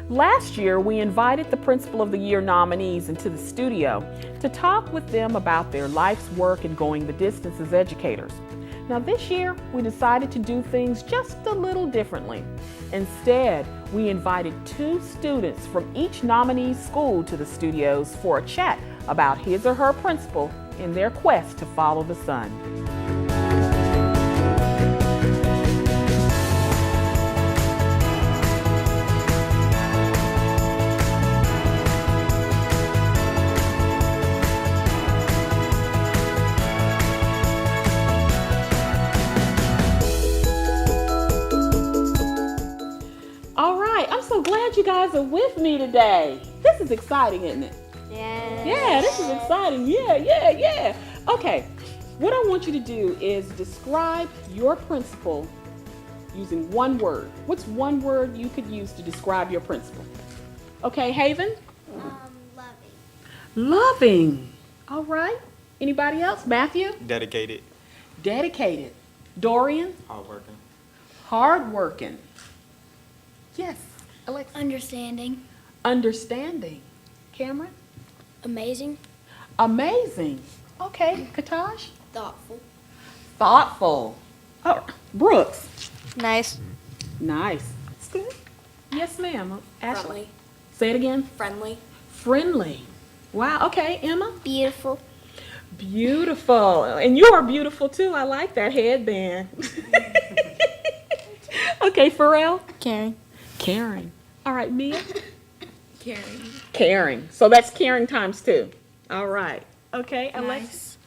Last year, we invited the Principal of the Year nominees into the studio to talk with them about their life's work and going the distance as educators. Now, this year, we decided to do things just a little differently. Instead, we invited 2 students from each nominee's school to the studios for a chat about his or her principal in their quest to follow the sun. All right, I'm so glad you guys are with me today. This is exciting, isn't it? Yeah. Yeah, this is exciting. Yeah. Okay, what I want you to do is describe your principal using one word. What's one word you could use to describe your principal? Okay, Haven? Loving. Loving. All right. Anybody else? Matthew? Dedicated. Dedicated. Dorian? Hardworking. Hardworking. Yes. Alexa? Understanding. Understanding. Cameron? Amazing. Amazing. Okay, Katash? Thoughtful. Thoughtful. Oh, Brooks? Nice. Nice. That's good. Yes, ma'am. Ashley? Friendly. Say it again. Friendly. Friendly. Wow. Okay, Emma? Beautiful. Beautiful. And you are beautiful too. I like that headband. Okay, Pharrell? Caring. Caring. All right, Mia? Caring. Caring. So that's caring times 2. All right. Okay, Alexis?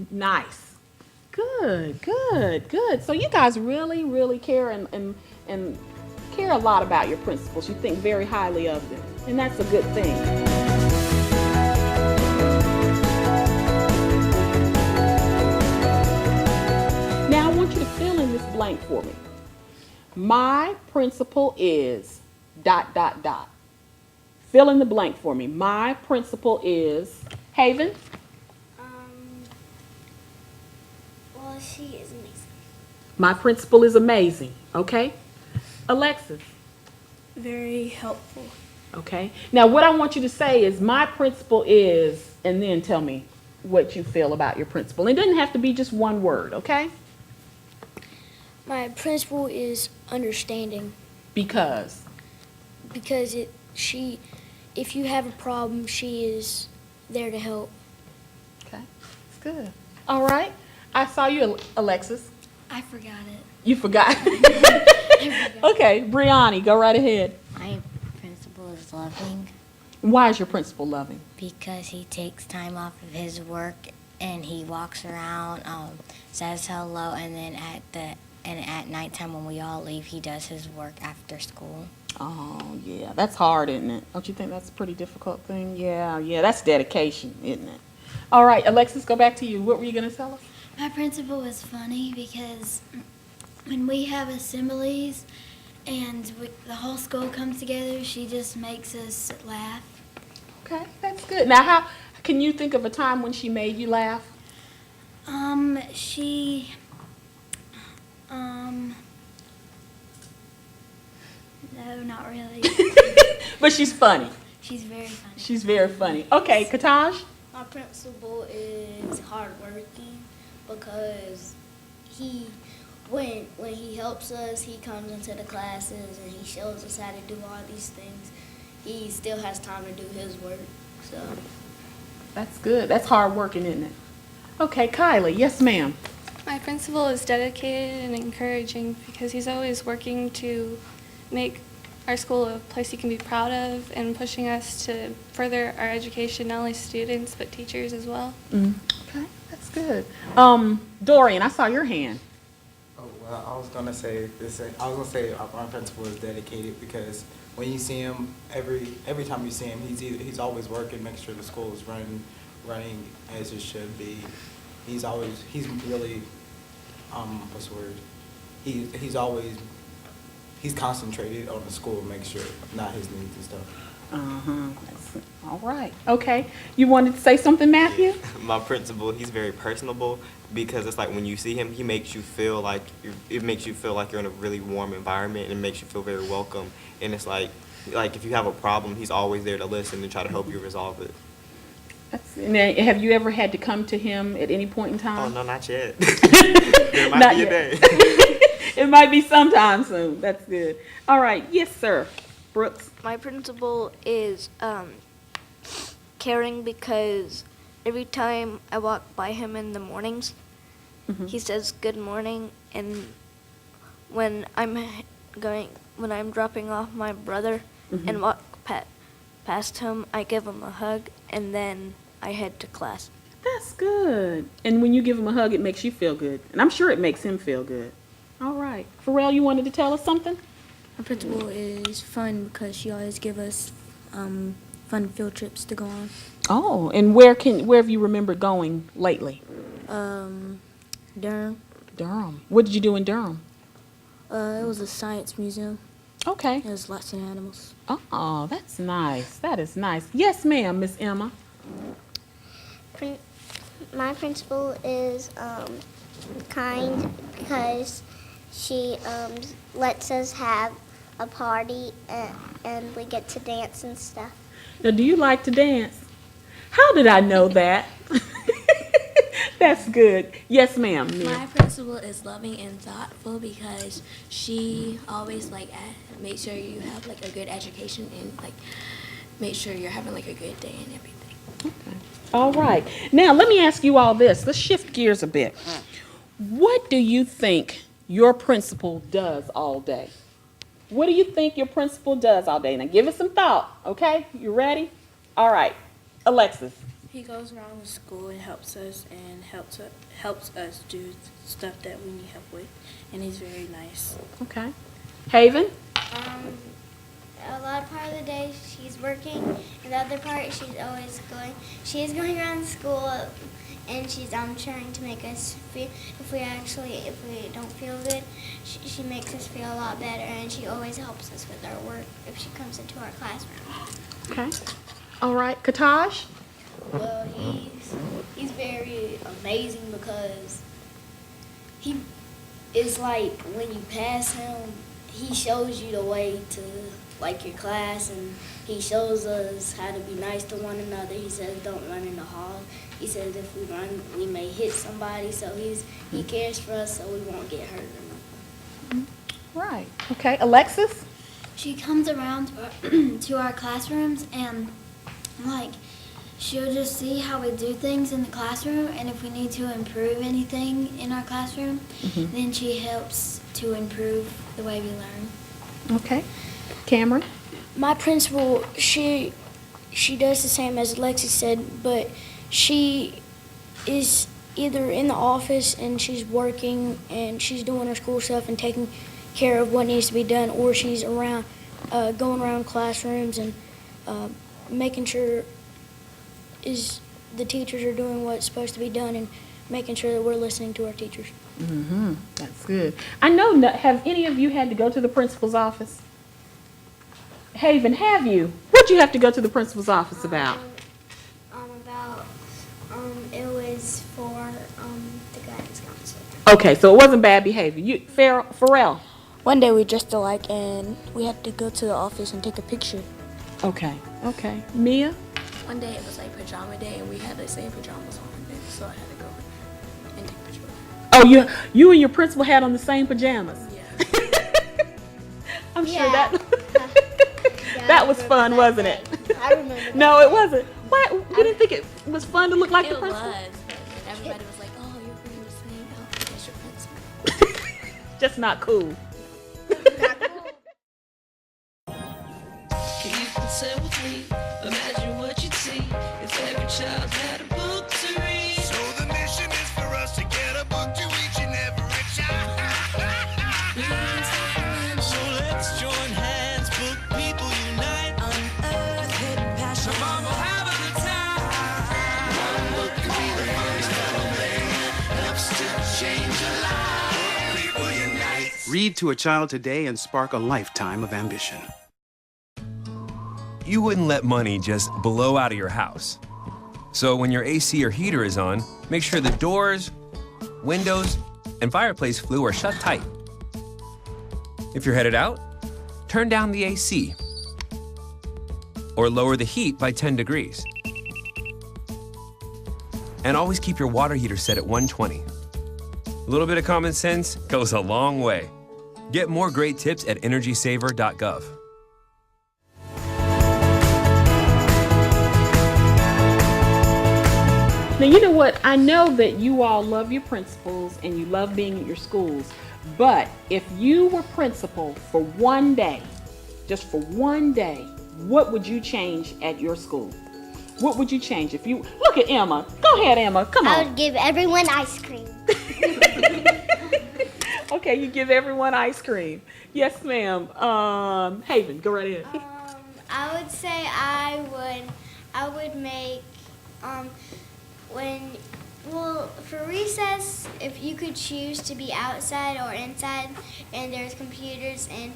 Nice. Good. So you guys really care and care a lot about your principals. You think very highly of them. And that's a good thing. Now I want you to fill in this blank for me. My principal is ... Fill in the blank for me. My principal is Haven. Well, she is amazing. My principal is amazing. Okay. Alexis. Very helpful. Okay. Now what I want you to say is my principal is, and then tell me what you feel about your principal. It doesn't have to be just one word. Okay. My principal is understanding Because. because if you have a problem, she is there to help. Okay. That's good. All right. I saw you, Alexis. I forgot it. You forgot. Okay, Brianni, go right ahead. My principal is loving Why is your principal loving? because he takes time off of his work and he walks around, says hello, and then at nighttime when we all leave, he does his work after school. Oh, yeah, that's hard, isn't it? Don't you think that's a pretty difficult thing? Yeah, that's dedication, isn't it? All right, Alexis, go back to you. What were you going to tell us? My principal was funny because when we have assemblies and the whole school comes together, she just makes us laugh. Okay, that's good. Now, how can you think of a time when she made you laugh? No, not really. But she's funny. She's very funny. She's very funny. Okay, Kataj? My principal is hardworking because when he helps us, he comes into the classes and he shows us how to do all these things. He still has time to do his work, so. That's good. That's hard working, isn't it? Okay, Kylie. Yes, ma'am. My principal is dedicated and encouraging because he's always working to make our school a place he can be proud of and pushing us to further our education, not only students, but teachers as well. Okay, that's good. Dorian, I saw your hand. Oh, well, I was gonna say this. I was gonna say our principal is dedicated because when you see him, every time you see him, he's always working, making sure the school is running as it should be. He's really, what's the word? He's concentrated on the school, make sure, not his needs and stuff. All right. Okay. You wanted to say something, Matthew? My principal, he's very personable because it's like when you see him, it makes you feel like you're in a really warm environment and it makes you feel very welcome. And it's like Like if you have a problem, he's always there to listen and try to help you resolve it. Now, have you ever had to come to him at any point in Oh time? no, not yet. There might Not be a yet. day. It might be sometime soon. That's good. All right. Yes, sir. Brooks. My principal is caring because every time I walk by him in the mornings, he says good morning, and when I'm dropping off my brother and walk past him, I give him a hug, and then I head to class. That's good. And when you give him a hug, it makes you feel good. And I'm sure it makes him feel good. All right. Pharrell, you wanted to tell us something? Our principal is fun because she always give us fun field trips to go on. Oh, and where have you remembered going lately? Durham. Durham. What did you do in Durham? It was a science museum. Okay. It was lots of animals. Oh, that's nice. That is nice. Yes, ma'am, Miss Emma. My principal is kind because she lets us have a party and we get to dance and stuff. Now, do you like to dance? How did I know that? That's good. Yes, ma'am. My principal is loving and thoughtful because she always makes sure you have like a good education and like make sure you're having like a good day and everything. Okay. All right. Now, let me ask you all this. Let's shift gears a bit. What do you think your principal does all day? What do you think your principal does all day? Now, give it some thought, okay? You ready? All right. Alexis. He goes around the school and helps us do stuff that we need help with, and he's very nice. Okay. Haven. A lot of part of the day she's working, and the other part she is going around school, and she's trying to make us feel, if we don't feel good, she makes us feel a lot better, and she always helps us with our work if she comes into our classroom. Okay. All right. Kataj. Well, he's very amazing because he is like when you pass him, he shows you the way to like your class, and he shows us how to be nice to one another. He says don't run in the hall. He says if we run, we may hit somebody. So he cares for us so we won't get hurt or nothing. Right. Okay. Alexis. She comes around to our classrooms and she'll just see how we do things in the classroom, and if we need to improve anything in our classroom, then she helps to improve the way we learn. Okay. Cameron. My principal, she does the same as Alexis said, but she is either in the office and she's working and she's doing her school stuff and taking care of what needs to be done, or she's around, going around classrooms and making sure the teachers are doing what's supposed to be done and making sure that we're listening to our teachers. Mm-hmm. That's good. I know. Have any of you had to go to the principal's office? Haven, have you? What'd you have to go to the principal's office about? It was for the guidance counselor. Okay, so it wasn't bad behavior. Pharrell. One day we dressed alike and we had to go to the office and take a picture. Okay. Okay. Mia. One day it was like pajama day and we had the same pajamas on, and so I had to go and take a picture with her. Oh, you and your principal had on the same pajamas. Yeah. I'm sure that was fun, wasn't it? I remember that. No, it wasn't. What? You didn't think it was fun to look like the It principal? was, but everybody was like, "Oh, you're wearing the same outfit as your principal." Just not cool. You can say with me, imagine what you'd see if every child had a book to read. So the mission is for us to get a book to each and every child. So let's join hands, book people unite, unearth hidden passion. Come on, we'll have a good time. One book can be the first thing helps to change a life. People unite. Read to a child today and spark a lifetime of ambition. You wouldn't let money just blow out of your house. So when your AC or heater is on, make sure the doors, windows, and fireplace flue are shut tight. If you're headed out, turn down the AC. or lower the heat by 10 degrees. And always keep your water heater set at 120. A little bit of common sense goes a long way. Get more great tips at energysaver.gov. Now, you know what? I know that you all love your principals and you love being at your schools, but if you were principal for one day, just for one day, what would you change at your school? What would you change if you... Look at Emma. Go ahead, Emma. Come on. I would give everyone ice cream. Okay, you give everyone ice cream. Yes, ma'am. Haven, go right ahead. I would say I would make for recess, if you could choose to be outside or inside, and there's computers and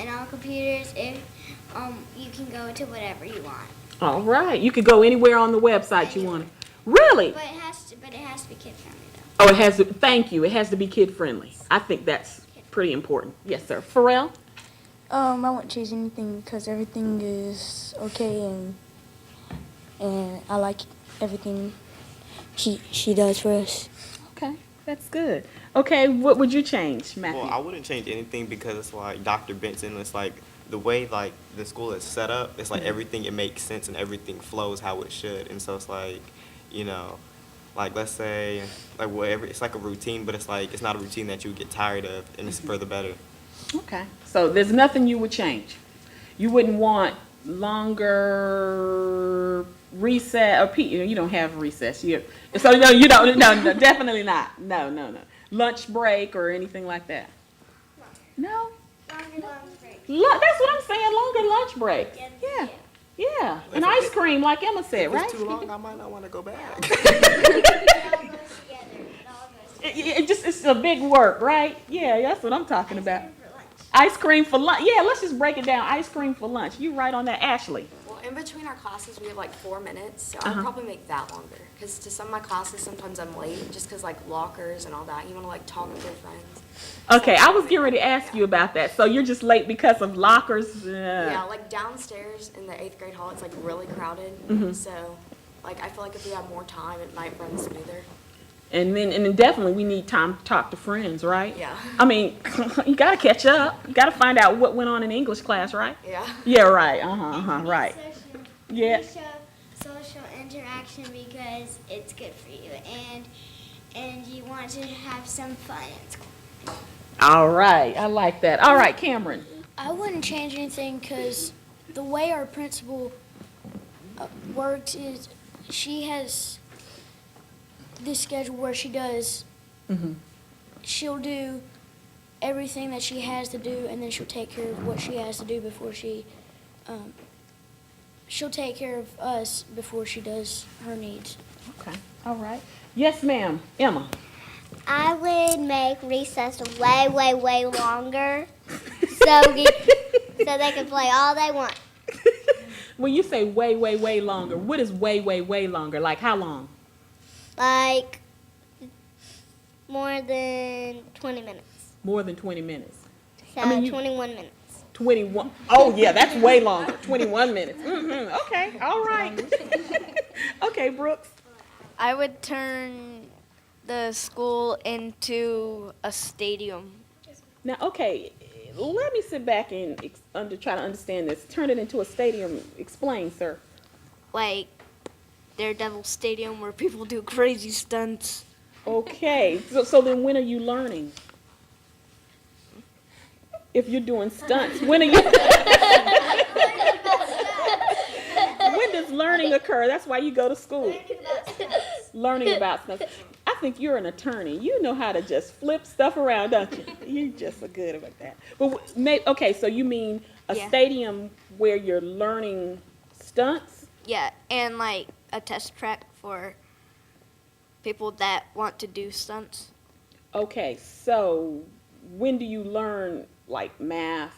on computers, if you can go to whatever you want. All right. You could go anywhere on the website you want. Really? But it has to be kid friendly though. Oh, it has to. Thank you. It has to be kid friendly. I think that's pretty important. Yes, sir. Pharrell? I won't change anything because everything is okay and I like everything she does for us. Okay, that's good. Okay, what would you change, Matthew? Well, I wouldn't change anything because it's like Dr. Benson, it's like the way like the school is set up, it's like everything, it makes sense and everything flows how it should. And so it's like, you know, like let's say like whatever, it's like a routine, but it's like it's not a routine that you get tired of, and it's for the better. Okay, so there's nothing you would change. You wouldn't want longer recess, or you don't have recess. So no, you don't. No, definitely not. No. Lunch break or anything like that. No. Longer lunch break. That's what I'm saying. Longer lunch break. Yeah. And ice cream, like Emma said, If right? it's too long, I might not want to go back. It's a big work, right? Yeah, that's what I'm talking about. Ice cream for lunch. Yeah, let's just break it down. Ice cream for lunch. You right on that, Ashley. Well, in between our classes, we have like 4 minutes, so I'd probably make that longer. Because to some of my classes, sometimes I'm late, just because like lockers and all that. You want to like talk with your friends. Okay, I was getting ready to ask you about that. So you're just late because of lockers? Yeah, like downstairs in the 8th grade hall, it's like really crowded. So, like, I feel like if we had more time, it might run smoother. And then definitely we need time to talk to friends, right? Yeah. I mean, you got to catch up. You got to find out what went on in English class, right? Yeah. Yeah, right. Right. Yeah. Social interaction because it's good for you and you want to have some fun at school. All right. I like that. All right, Cameron. I wouldn't change anything because the way our principal works is she has this schedule where she does, she'll do everything that she has to do, and then she'll take care of what she has to do before she'll take care of us before she does her needs. Okay. All right. Yes, ma'am. Emma. I would make recess way, way, way longer so they can play all they want. When you say way, way, way longer, what is way, way, way longer? Like how long? Like more than 20 minutes. More than 20 minutes. So 21 minutes. 21. Oh, yeah, that's way longer. 21 minutes. Okay, all right. Okay, Brooks. I would turn the school into a stadium. Now, okay, let me sit back and try to understand this. Turn it into a stadium. Explain, sir. Like Daredevil Stadium where people do crazy stunts. Okay, so then when are you learning? If you're doing stunts, when are you? When does learning occur? That's why you go to school. Learning about stunts. I think you're an attorney. You know how to just flip stuff around, don't you? You're just so good about that. But okay, so you mean a stadium where you're learning stunts? Yeah, and like a test track for people that want to do stunts. Okay, so when do you learn like math,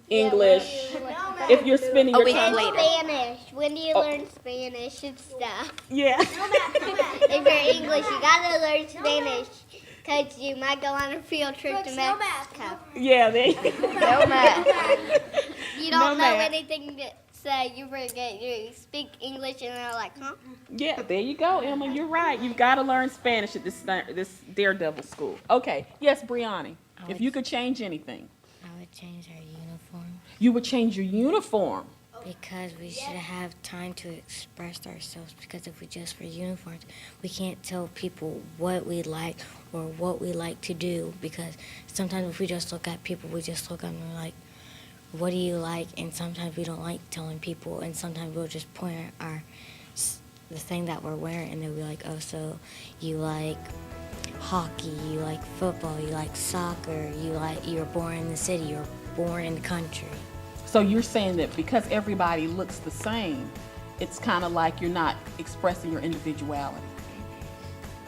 English? If you're spending your time Spanish. When do you learn Spanish and stuff? Yeah. If you're English, you gotta learn Spanish because you might go on a field trip to Mexico. Yeah, they. No math. you No, don't know ma'am. anything to say, you forget. You speak English and they're like, huh? Yeah, there you go, Emma. You're right. You've got to learn Spanish at this Daredevil school. Okay. Yes, Brianni. If you could change anything, I would change our uniform you would change your uniform. because we should have time to express ourselves. Because if we just wear uniforms, we can't tell people what we like or what we like to do. Because sometimes if we just look at people, we just look at them and we're like, what do you like? And sometimes we don't like telling people, and sometimes we'll just point at the thing that we're wearing, and they'll be like, oh, so you like hockey, you like football, you like soccer, you're born in the city, you're born in the country. So you're saying that because everybody looks the same, it's kind of like you're not expressing your individuality.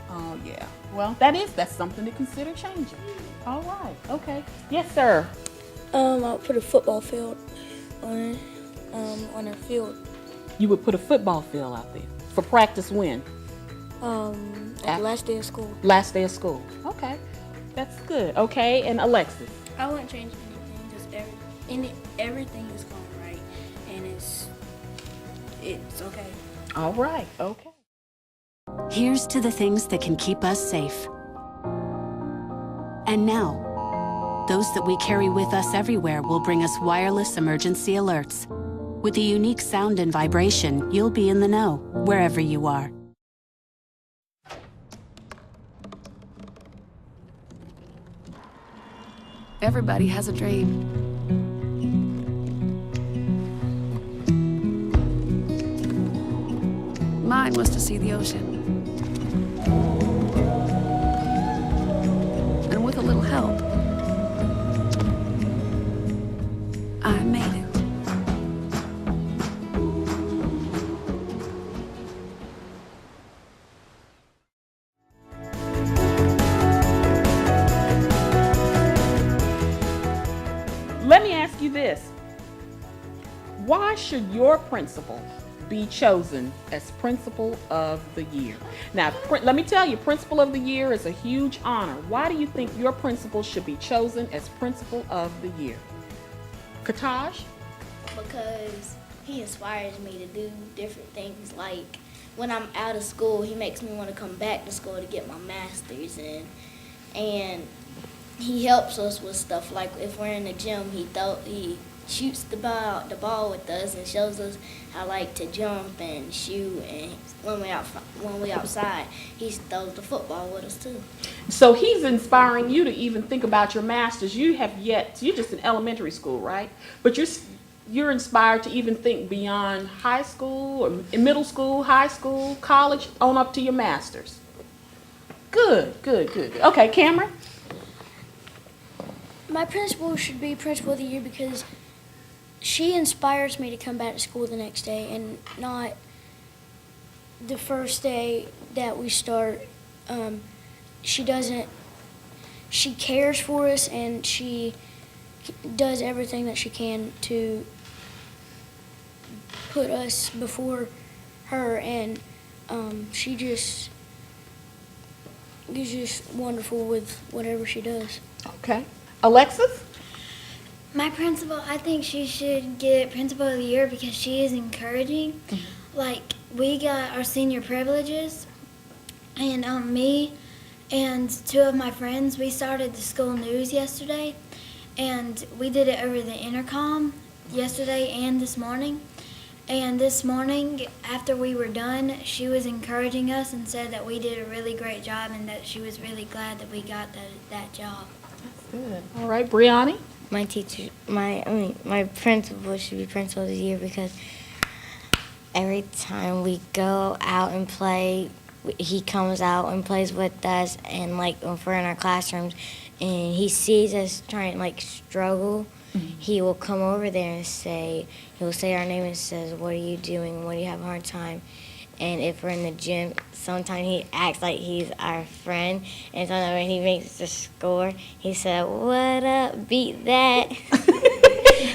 Oh, yeah. Well, that's something to consider changing. All right. Okay. Yes, sir. I'll put a football field on our field. You would put a football field out there for practice when? At the last day of school. Last day of school. Okay. That's good. Okay. And Alexis? I wouldn't change anything. Just everything is going right, and it's okay. All right. Okay. Here's to the things that can keep us safe. And now, those that we carry with us everywhere will bring us wireless emergency alerts. With a unique sound and vibration, you'll be in the know, wherever you are. Everybody has a dream. Mine was to see the ocean. And with a little help, I made it. Let me ask you this. Why should your principal be chosen as Principal of the Year? Now, let me tell you, Principal of the Year is a huge honor. Why do you think your principal should be chosen as Principal of the Year? Kataj? Because he inspires me to do different things. Like when I'm out of school, he makes me want to come back to school to get my master's in. And he helps us with stuff like if we're in the gym, he shoots the ball with us and shows us how to jump and shoot. And when we outside, he throws the football with us too. So he's inspiring you to even think about your master's. You're just in elementary school, right? But you're inspired to even think beyond high school or middle school, high school, college, on up to your master's. Good. Okay, Cameron? My principal should be Principal of the Year because she inspires me to come back to school the next day and not the first day that we start. She cares for us and she does everything that she can to put us before her, and she just is just wonderful with whatever she does. Okay. Alexis? My principal, I think she should get Principal of the Year because she is encouraging. Like, we got our senior privileges, and me and two of my friends, we started the school news yesterday, and we did it over the intercom yesterday and this morning. And this morning, after we were done, she was encouraging us and said that we did a really great job and that she was really glad that we got that job. Good. All right, Brianni? My principal should be Principal of the Year because every time we go out and play, he comes out and plays with us, and if we're in our classrooms and he sees us trying to struggle, he will come over there and he'll say our name and says, what are you doing? What do you have a hard time? And if we're in the gym, sometimes he acts like he's our friend. And sometimes when he makes the score, he said, what up, beat that. Say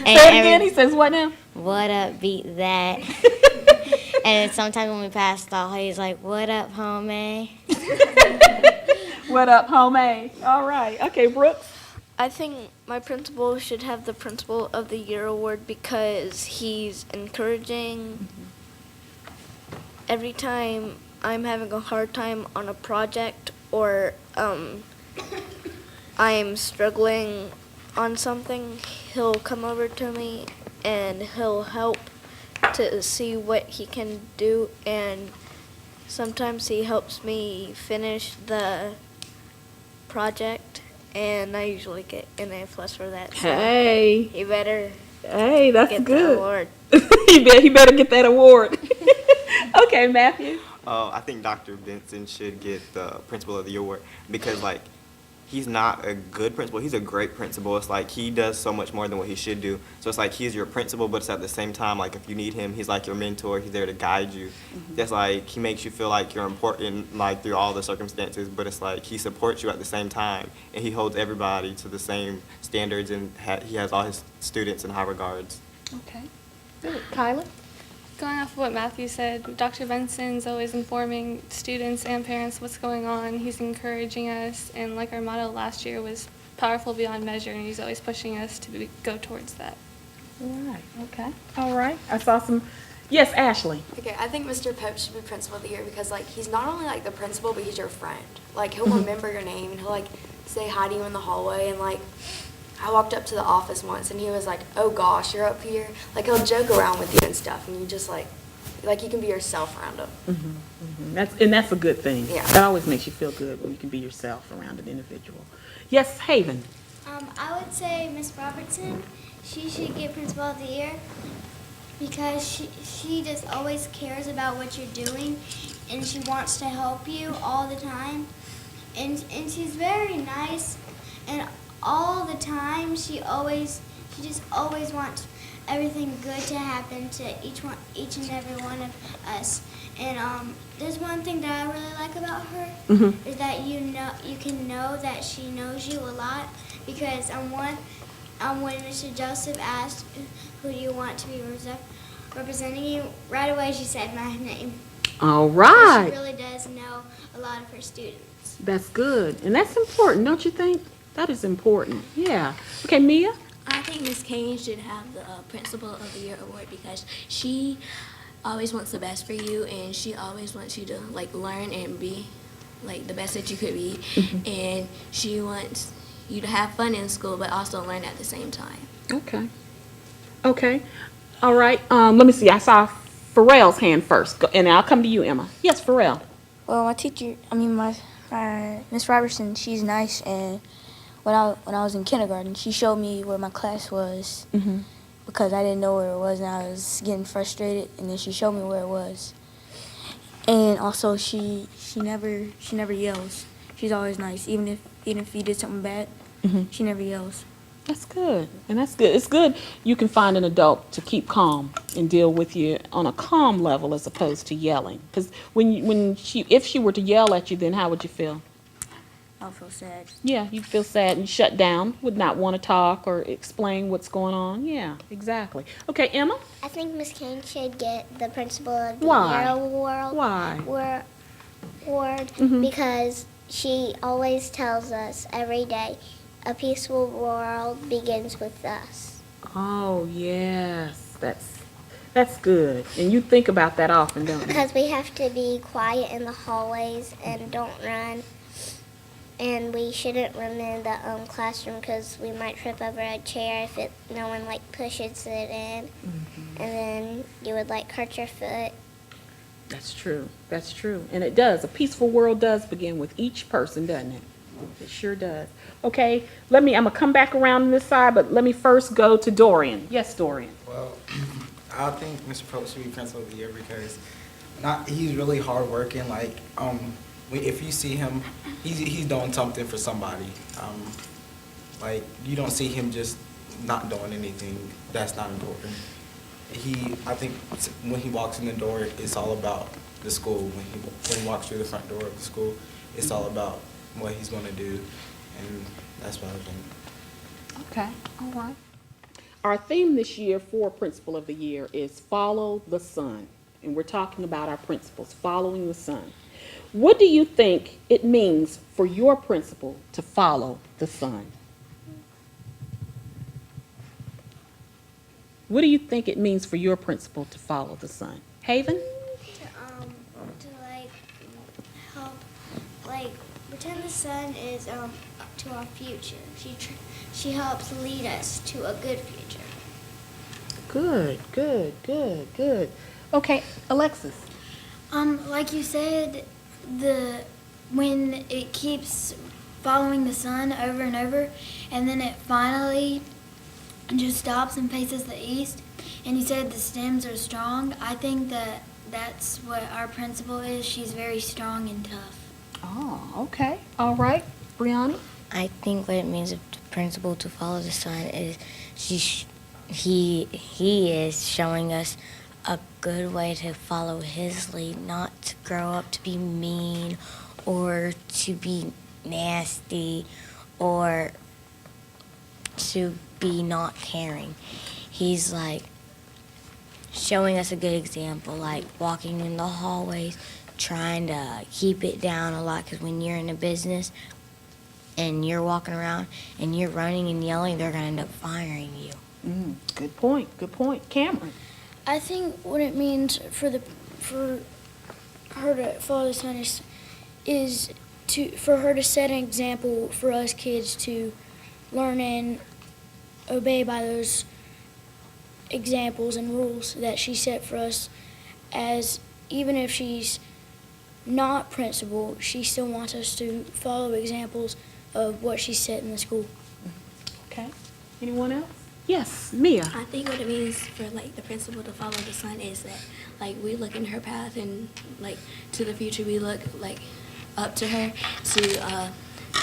it again, he says what now? What up, beat that. And sometimes when we pass the ball, he's like, what up, homie? What up, homie? All right. Okay, Brooks? I think my principal should have the Principal of the Year award because he's encouraging. Every time I'm having a hard time on a project or I'm struggling on something, he'll come over to me and he'll help to see what he can do, and sometimes he helps me finish the project, and I usually get an A+ for that. So Hey. he better Hey, that's get good. the award. he better get that award. Okay, Matthew. I think Dr. Benson should get the Principal of the Year award because, like, he's not a good principal. He's a great principal. It's like he does so much more than what he should do. So it's like he's your principal, but it's at the same time, like, if you need him, he's like your mentor. He's there to guide you. That's like he makes you feel like you're important, like, through all the circumstances, but it's like he supports you at the same time, and he holds everybody to the same standards, and he has all his students in high regards. Okay. Good. Kyla? Going off of what Matthew said, Dr. Benson's always informing students and parents what's going on. He's encouraging us, and like our motto last year was powerful beyond measure, and he's always pushing us to go towards that. All right. Okay. All right. I saw some. Yes, Ashley. Okay, I think Mr. Pope should be Principal of the Year because, like, he's not only, like, the principal, but he's your friend. Like, he'll remember your name, and he'll, like, say hi to you in the hallway, and, like, I walked up to the office once, and he was like, oh, gosh, you're up here? Like, he'll joke around with you and stuff, and you just, like you can be yourself around him. That's a good thing. Yeah. That always makes you feel good when you can be yourself around an individual. Yes, Haven. I would say Miss Robertson, she should get Principal of the Year because she just always cares about what you're doing, and she wants to help you all the time. And she's very nice, and all the time she just always wants everything good to happen to each and every one of us. And there's one thing that I really like about her is that you can know that she knows you a lot because when Mr. Joseph asked who do you want to be representing you, right away she said my name. All right. She really does know a lot of her students. That's good. And that's important, don't you think? That is important. Yeah. Okay, Mia? I think Miss Kane should have the Principal of the Year award because she always wants the best for you, and she always wants you to, like, learn and be, like, the best that you could be. And she wants you to have fun in school, but also learn at the same time. Okay. Okay. All right. Let me see. I saw Pharrell's hand first, and I'll come to you, Emma. Yes, Pharrell. Well, my Miss Robertson, she's nice, and when I was in kindergarten, she showed me where my class was because I didn't know where it was, and I was getting frustrated, and then she showed me where it was. And also, she never yells. She's always nice, even if you did something bad. She never yells. That's good, and that's good. It's good you can find an adult to keep calm and deal with you on a calm level as opposed to yelling. Because if she were to yell at you, then how would you feel? I'll feel sad. Yeah, you'd feel sad and shut down, would not want to talk or explain what's going on. Yeah, exactly. Okay, Emma? I think Miss Kane should get the Principal of the Why? Year award. Why? Because she always tells us every day, a peaceful world begins with us. Oh, yes. That's good. And you think about that often, don't you? Because we have to be quiet in the hallways and don't run. And we shouldn't run in the classroom because we might trip over a chair if no one pushes it in. And then you would hurt your foot. That's true. That's true. And it does. A peaceful world does begin with each person, doesn't it? It sure does. Okay, I'm going to come back around on this side, but let me first go to Dorian. Yes, Dorian. Well, I think Mr. Pope should be Principal of the Year because he's really hardworking. If you see him, he's doing something for somebody. You don't see him just not doing anything. That's not important. I think when he walks in the door, it's all about the school. When he walks through the front door of the school, it's all about what he's going to do, and that's what I think. Okay, all right. Our theme this year for Principal of the Year is Follow the Sun, and we're talking about our principals, following the sun. What do you think it means for your principal to follow the sun? What do you think it means for your principal to follow the sun? Haven? To like help, like pretend the sun is to our future. She helps lead us to a good future. Good, good, good, good. Okay, Alexis. Like you said, when it keeps following the sun over and over, and then it finally just stops and faces the east, and you said the stems are strong. I think that's what our principal is. She's very strong and tough. Oh, okay. All right. Brianna? I think what it means of the principal to follow the sun is he is showing us a good way to follow his lead, not to grow up to be mean or to be nasty or to be not caring. He's like showing us a good example, like walking in the hallways, trying to keep it down a lot, because when you're in a business and you're walking around and you're running and yelling, they're going to end up firing you. Good point. Good point. Cameron? I think what it means for her to follow the sun is for her to set an example for us kids to learn and obey by those examples and rules that she set for us, as even if she's not principal, she still wants us to follow examples of what she set in the school. Okay. Anyone else? Yes, Mia. I think what it means for like the principal to follow the sun is that like we look in her path and like to the future we look like up to her to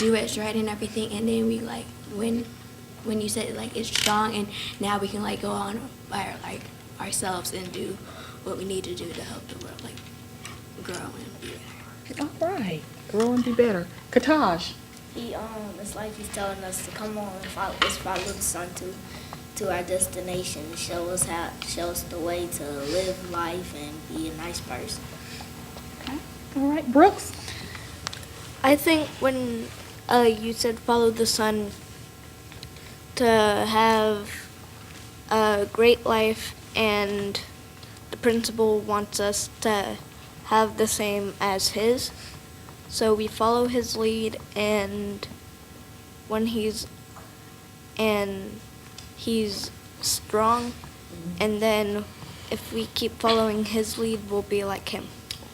do what's right and everything, and then we like when you said like it's strong, and now we can like go on by like ourselves and do what we need to do to help the world like grow and be better. All right. Grow and be better. Kataj? It's like he's telling us to come on and follow the sun to our destination, and show us the way to live life and be a nice person. Okay. All right. Brooks? I think when you said follow the sun, to have a great life, and the principal wants us to have the same as his. So we follow his lead, and when he's strong, and then if we keep following his lead, we'll be like him.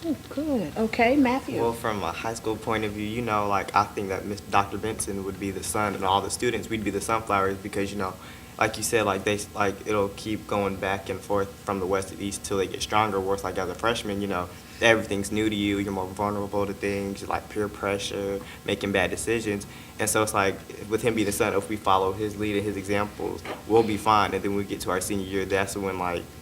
Oh, good. Okay, Matthew? Well, from a high school point of view, like I think that Dr. Benson would be the sun, and all the students, we'd be the sunflowers, because, like you said, it'll keep going back and forth from the west to east till they get stronger. Whereas like as a freshman, everything's new to you. You're more vulnerable to things like peer pressure, making bad decisions. And so it's like with him being the sun, if we follow his lead and his examples, we'll be fine. And then when we get to our senior year, that's when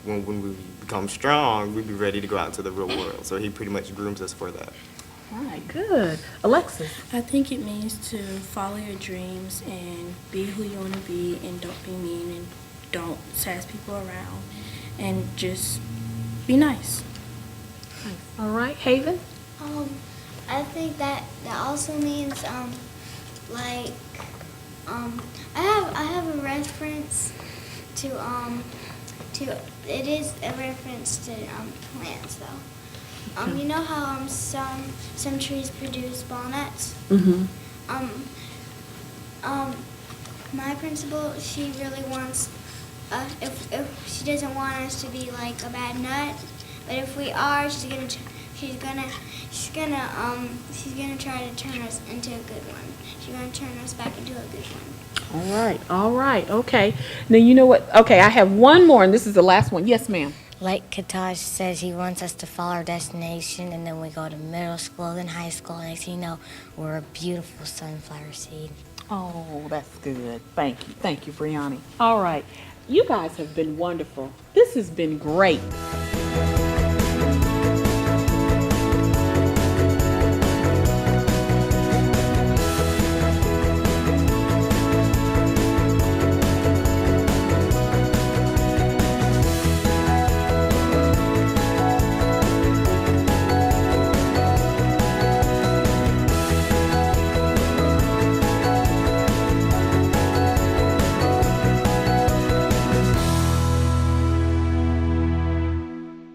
when we become strong, we'll be ready to go out into the real world. So he pretty much grooms us for that. All right, good. Alexis? I think it means to follow your dreams and be who you want to be, and don't be mean, and don't sass people around, and just be nice. All right, Haven? I think that also means I have a reference to it is a reference to plants though. You know how some trees produce walnuts? Mm-hmm. My principal, she really wants if she doesn't want us to be like a bad nut, but if we are, she's gonna try to turn us into a good one. She's gonna turn us back into a good one. All right, okay. Now, you know what? Okay, I have one more, and this is the last one. Yes, ma'am. Like Kataj says, he wants us to follow our destination, and then we go to middle school, then high school. Next thing you know, we're a beautiful sunflower seed. Oh, that's good. Thank you. Thank you, Brianna. All right. You guys have been wonderful. This has been great.